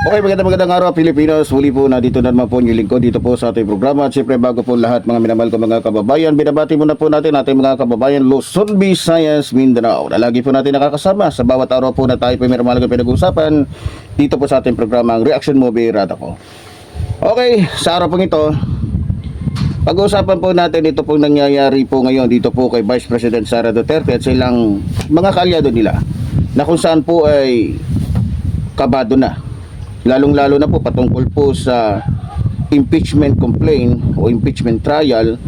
Okay, magandang araw Pilipinas. Huli po na dito na naman po yung lingkod dito po sa ating programa. At siyempre bago po lahat mga minamahal ko mga kababayan, binabati muna po natin ating mga kababayan Luzon, Visayas, Mindanao na lagi po natin nakakasama sa bawat araw po na tayo po may mahalagang pinag-uusapan dito po sa ating programa ang Reaction Movie Radako. Okay, sa araw pong ito, pag-uusapan po natin ito pong nangyayari po ngayon dito po kay Vice President Sara Duterte at silang mga kaalyado nila na kung saan po ay kabado na. Lalong-lalo na po patungkol po sa impeachment complaint o impeachment trial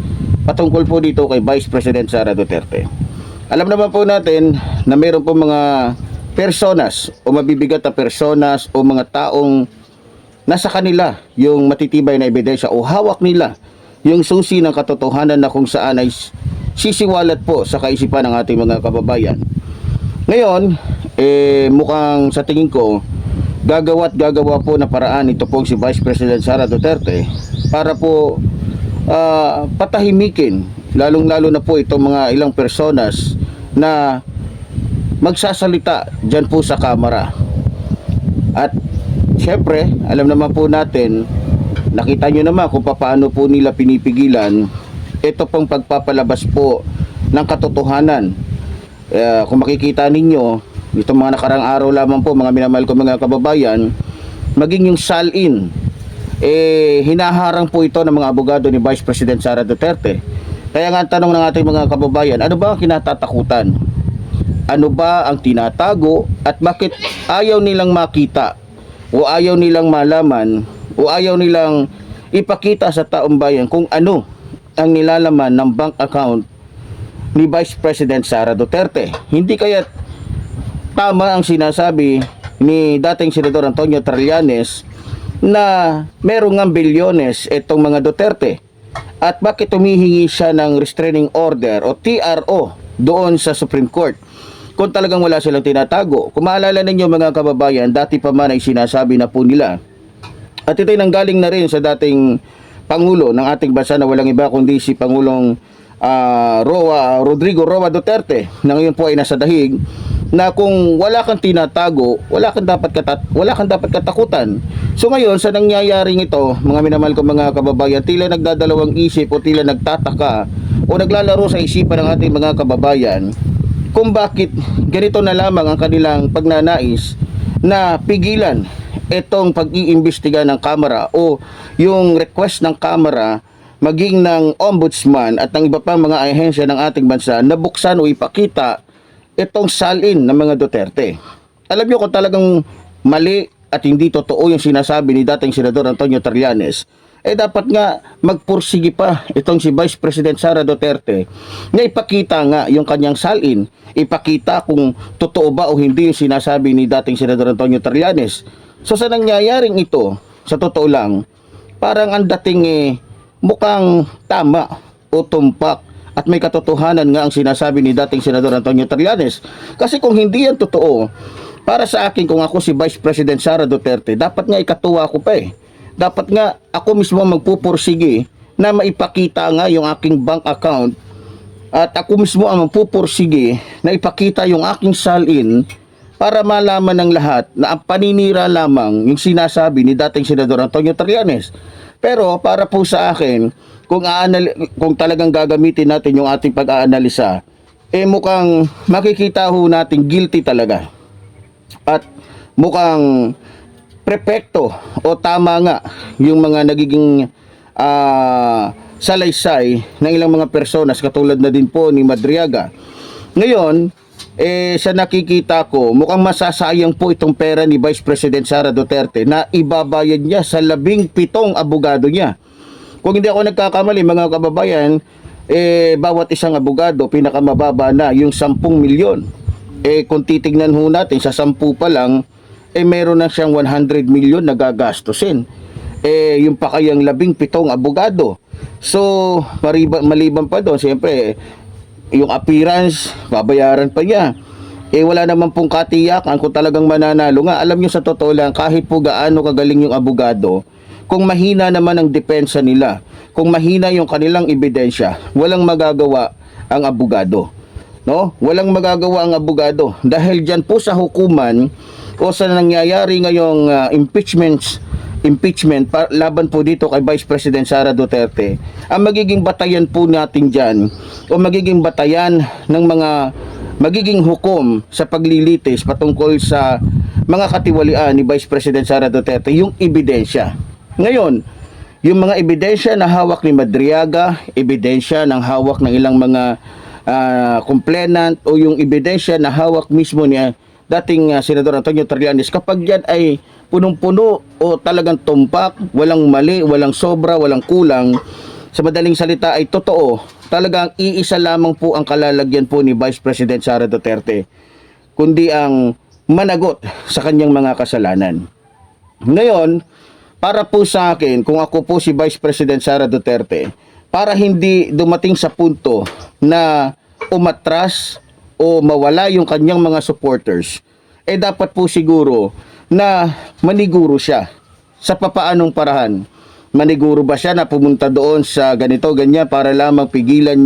patungkol po dito kay Vice President Sara Duterte. Alam naman po natin na mayroon po mga personas o mabibigat na personas o mga taong nasa kanila yung matitibay na ebidensya o hawak nila yung susi ng katotohanan na kung saan ay sisiwalat po sa kaisipan ng ating mga kababayan. Ngayon, mukhang sa tingin ko gagawa po na paraan ito pong si Vice President Sara Duterte para po patahimikin lalong-lalo na po itong mga ilang personas na magsasalita dyan po sa kamera. At syempre, alam naman po natin, nakita nyo naman kung paano po nila pinipigilan ito pong pagpapalabas po ng katotohanan. Kung makikita ninyo itong mga nakarang araw lamang po mga minamahal ko mga kababayan, maging yung salin hinaharang po ito ng mga abogado ni Vice President Sara Duterte. Kaya nga ang tanong ng ating mga kababayan, ano ba ang kinatatakutan? Ano ba ang tinatago at bakit ayaw nilang makita o ayaw nilang malaman o ayaw nilang ipakita sa taong bayan kung ano ang nilalaman ng bank account ni Vice President Sara Duterte? Hindi kaya tama ang sinasabi ni dating Senador Antonio Trillanes na merong ng bilyones itong mga Duterte? At bakit humihingi siya ng restraining order o TRO doon sa Supreme Court kung talagang wala silang tinatago? Kung maalala ninyo mga kababayan, dati pa man ay sinasabi na po nila, at ito'y nanggaling na rin sa dating Pangulo ng ating bansa na walang iba kundi si Pangulong Rodrigo Roa Duterte na ngayon po ay nasa dahig, na kung wala kang tinatago, wala kang dapat katakutan. So ngayon sa nangyayaring ito, mga minamahal ko mga kababayan, tila nagdadalawang isip o tila nagtataka o naglalaro sa isipan ng ating mga kababayan kung bakit ganito na lamang ang kanilang pagnanais na pigilan itong pag-iimbestiga ng Kamara o yung request ng Kamara maging ng Ombudsman at ng iba pang mga ahensya ng ating bansa na buksan o ipakita itong salin ng mga Duterte. Alam niyo kung talagang mali at hindi totoo yung sinasabi ni dating Senador Antonio Trillanes, dapat nga magpursigi pa itong si Vice President Sara Duterte na ipakita nga yung kanyang salin, ipakita kung totoo ba o hindi yung sinasabi ni dating Senador Antonio Trillanes. So sa nangyayaring ito, sa totoo lang, parang ang dating mukhang tama o tumpak at may katotohanan nga ang sinasabi ni dating Senador Antonio Trillanes. Kasi kung hindi yan totoo, para sa akin kung ako si Vice President Sara Duterte, dapat nga ikatuwa ko pa Dapat nga ako mismo magpupursige na maipakita nga yung aking bank account at ako mismo ang magpupursige na ipakita yung aking salin para malaman ng lahat na ang paninira lamang yung sinasabi ni dating Senador Antonio Trillanes. Pero para po sa akin, kung talagang gagamitin natin yung ating pag-aanalisa, mukhang makikita ho natin guilty talaga. At mukhang prepekto o tama nga yung mga nagiging salaysay ng ilang mga personas katulad na din po ni Madriaga. Ngayon, sa nakikita ko, mukhang masasayang po itong pera ni Vice President Sara Duterte na ibabayad niya sa 17 abogado niya. Kung hindi ako nagkakamali mga kababayan, bawat isang abogado pinakamababa na yung 10 milyon. Kung titignan ho natin sa 10 pa lang, meron na siyang 100 milyon na gagastusin. Yung pa kayang 17 abogado. So maliban pa doon, siyempre yung appearance, babayaran pa niya. Wala naman pong katiyakan kung talagang mananalo nga. Alam nyo sa totoo lang, kahit po gaano kagaling yung abogado, kung mahina naman ang depensa nila, kung mahina yung kanilang ebidensya, walang magagawa ang abogado. No? Walang magagawa ang abogado. Dahil dyan po sa hukuman, o sa nangyayari ngayong impeachment laban po dito kay Vice President Sara Duterte, ang magiging batayan po natin dyan o magiging batayan ng mga magiging hukom sa paglilitis patungkol sa mga katiwalian ni Vice President Sara Duterte, yung ebidensya. Ngayon, yung mga ebidensya na hawak ni Madriaga, ebidensya ng hawak ng ilang mga complainant o yung ebidensya na hawak mismo niya dating Senador Antonio Trillanes, kapag yan ay punong-puno o talagang tumpak, walang mali, walang sobra, walang kulang, sa madaling salita ay totoo, talagang iisa lamang po ang kalalagyan po ni Vice President Sara Duterte, kundi ang managot sa kanyang mga kasalanan. Ngayon, para po sa akin, kung ako po si Vice President Sara Duterte, para hindi dumating sa punto na umatras o mawala yung kanyang mga supporters, dapat po siguro na maniguro siya sa papaanong parahan. Maniguro ba siya na pumunta doon sa ganito, ganyan para lamang pigilan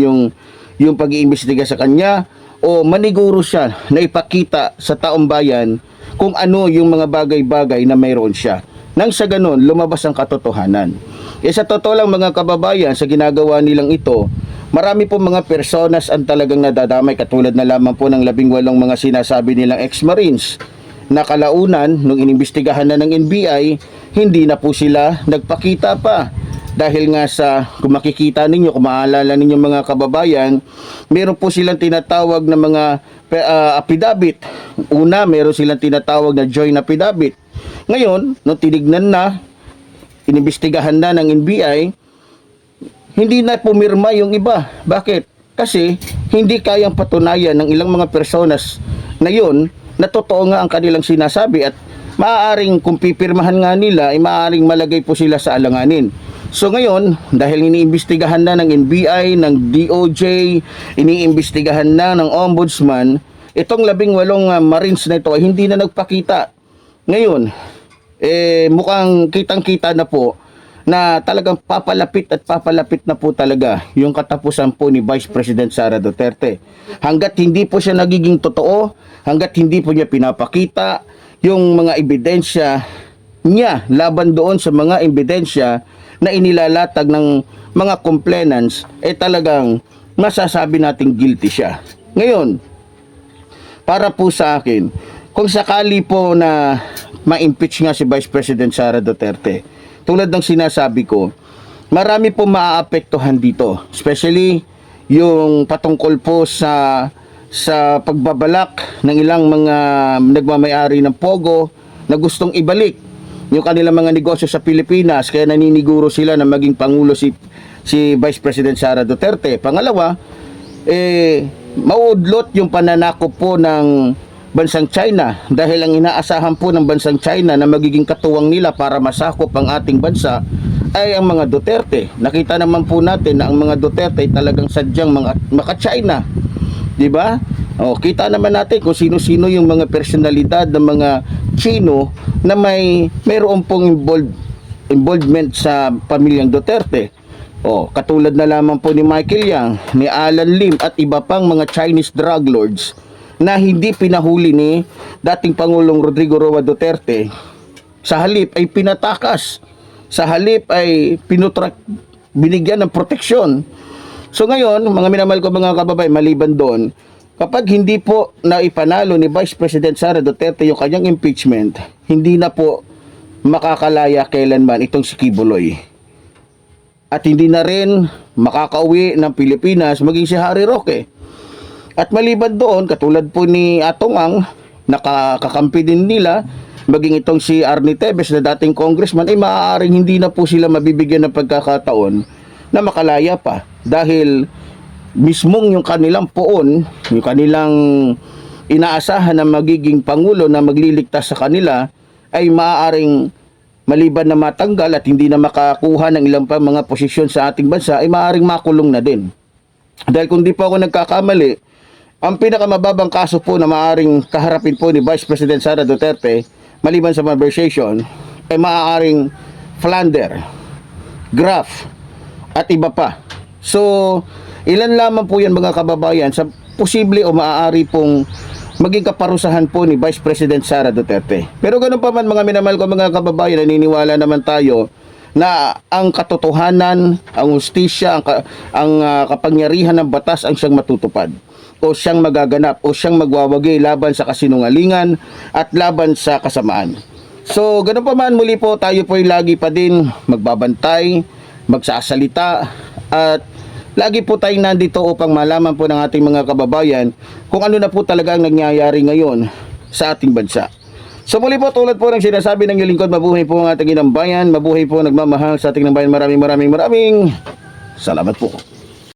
yung pag-iimbestiga sa kanya, o maniguro siya na ipakita sa taong bayan kung ano yung mga bagay-bagay na mayroon siya, nang sa ganun lumabas ang katotohanan. Sa totoo lang mga kababayan, sa ginagawa nilang ito, marami po mga personas ang talagang nadadamay, katulad na lamang po ng 18 mga sinasabi nilang ex-Marines na kalaunan nung inimbestigahan na ng NBI, hindi na po sila nagpakita pa. Dahil nga sa, kung makikita ninyo, kung maalala ninyo mga kababayan, meron po silang tinatawag na mga affidavit. Una, meron silang tinatawag na joint affidavit. Ngayon, nung tinignan na, inimbestigahan na ng NBI, hindi na pumirma yung iba. Bakit? Kasi hindi kayang patunayan ng ilang mga personas na yun na totoo nga ang kanilang sinasabi, at maaaring kung pipirmahan nga nila ay maaaring malagay po sila sa alanganin. So ngayon, dahil iniimbestigahan na ng NBI, ng DOJ, iniimbestigahan na ng Ombudsman, itong 18 Marines na ito ay hindi na nagpakita. Ngayon, mukhang kitang-kita na po na talagang papalapit na po talaga yung katapusan po ni Vice President Sara Duterte. Hanggat hindi po siya nagiging totoo, hanggat hindi po niya pinapakita yung mga ebidensya niya laban doon sa mga ebidensya na inilalatag ng mga complainants, talagang masasabi nating guilty siya. Ngayon, para po sa akin, kung sakali po na ma-impeach nga si Vice President Sara Duterte, tulad ng sinasabi ko, marami po maaapektuhan dito, especially yung patungkol po sa pagbabalak ng ilang mga nagmamayari ng Pogo na gustong ibalik yung kanilang mga negosyo sa Pilipinas, kaya naniniguro sila na maging Pangulo si Vice President Sara Duterte. Pangalawa, mauudlot yung pananakop po ng bansang China, dahil ang inaasahan po ng bansang China na magiging katuwang nila para masakop ang ating bansa ay ang mga Duterte. Nakita naman po natin na ang mga Duterte ay talagang sadyang maka-China, di ba? Kita naman natin kung sino-sino yung mga personalidad ng mga Chino na mayroon pong involvement sa pamilyang Duterte. Katulad na lamang po ni Michael Yang, ni Alan Lim at iba pang mga Chinese drug lords na hindi pinahuli ni dating Pangulong Rodrigo Roa Duterte. Sa halip ay pinatakas, sa halip ay binigyan ng proteksyon. So ngayon, mga minamahal ko mga kababayan, maliban doon, kapag hindi po naipanalo ni Vice President Sara Duterte yung kanyang impeachment, hindi na po makakalaya kailanman itong si Kibuloy. At hindi na rin makakauwi ng Pilipinas maging si Harry Roque. At maliban doon, katulad po ni Atong Ang, nakakakampi din nila, maging itong si Arnie Tevez na dating congressman, ay maaaring hindi na po sila mabibigyan ng pagkakataon na makalaya pa. Dahil mismong yung kanilang poon, yung kanilang inaasahan na magiging Pangulo na magliligtas sa kanila, ay maaaring maliban na matanggal at hindi na makakuha ng ilang pa mga posisyon sa ating bansa, ay maaaring makulong na din. Dahil kung di po ako nagkakamali, ang pinakamababang kaso po na maaaring kaharapin po ni Vice President Sara Duterte, maliban sa malversation, ay maaaring Flander, Graft, at iba pa. So, ilan lamang po yan mga kababayan sa posible o maaari pong maging kaparusahan po ni Vice President Sara Duterte. Pero ganun pa man mga minamahal ko mga kababayan, naniniwala naman tayo na ang katotohanan, ang hustisya, ang kapangyarihan ng batas ang siyang matutupad o siyang magaganap o siyang magwawagi laban sa kasinungalingan at laban sa kasamaan. So, ganun pa man, muli po tayo po ay lagi pa din magbabantay, magsasalita at lagi po tayong nandito upang malaman po ng ating mga kababayan kung ano na po talaga ang nangyayari ngayon sa ating bansa. So muli po, tulad po ng sinasabi ng iyong lingkod, mabuhay po ang ating inang bayan, mabuhay po nagmamahal sa ating ng bayan. Maraming salamat po.